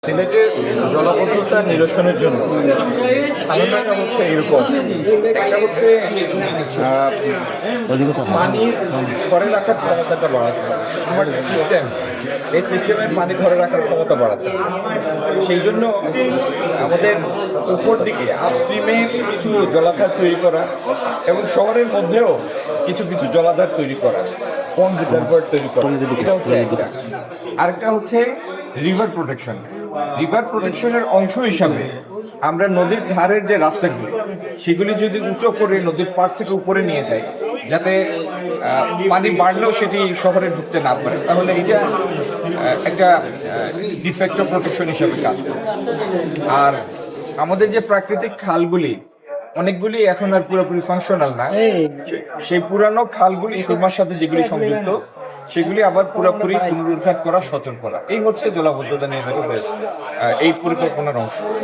সিলেটের জলাবদ্ধতা নিরসনের জন্য ধারণাটা হচ্ছে এরকম। একটা হচ্ছে পানির ধরে রাখার ক্ষমতাটা বাড়াতে হবে। আমার সিস্টেম, এই সিস্টেমের পানি ধরে রাখার ক্ষমতা বাড়াতে হবে। সেই জন্য আমাদের উপর দিকে আপস্ট্রিমে কিছু জলাধার তৈরি করা এবং শহরের মধ্যেও কিছু কিছু জলাধার তৈরি করা, পন্ড রিজার্ভার তৈরি করা, এটা হচ্ছে একটা। আরেকটা হচ্ছে রিভার প্রোটেকশন। রিভার প্রোটেকশনের অংশ হিসাবে আমরা নদীর ধারের যে রাস্তাগুলি সেগুলি যদি উঁচু করে নদীর পাড় থেকে উপরে নিয়ে যাই, যাতে পানি বাড়লেও সেটি শহরে ঢুকতে না পারে, তাহলে এটা একটা ডিফেক্টিভ প্রোটেকশন হিসাবে কাজ করে। আর আমাদের যে প্রাকৃতিক খালগুলি অনেকগুলি এখন আর পুরোপুরি ফাংশনাল না, সেই পুরানো খালগুলি সুরমার সাথে যেগুলি সংযুক্ত সেগুলি আবার পুরোপুরি পুনরুদ্ধার করা, সচল করা, এই হচ্ছে জলাবদ্ধতা নির্মিত হয়েছে এই পরিকল্পনার অংশ।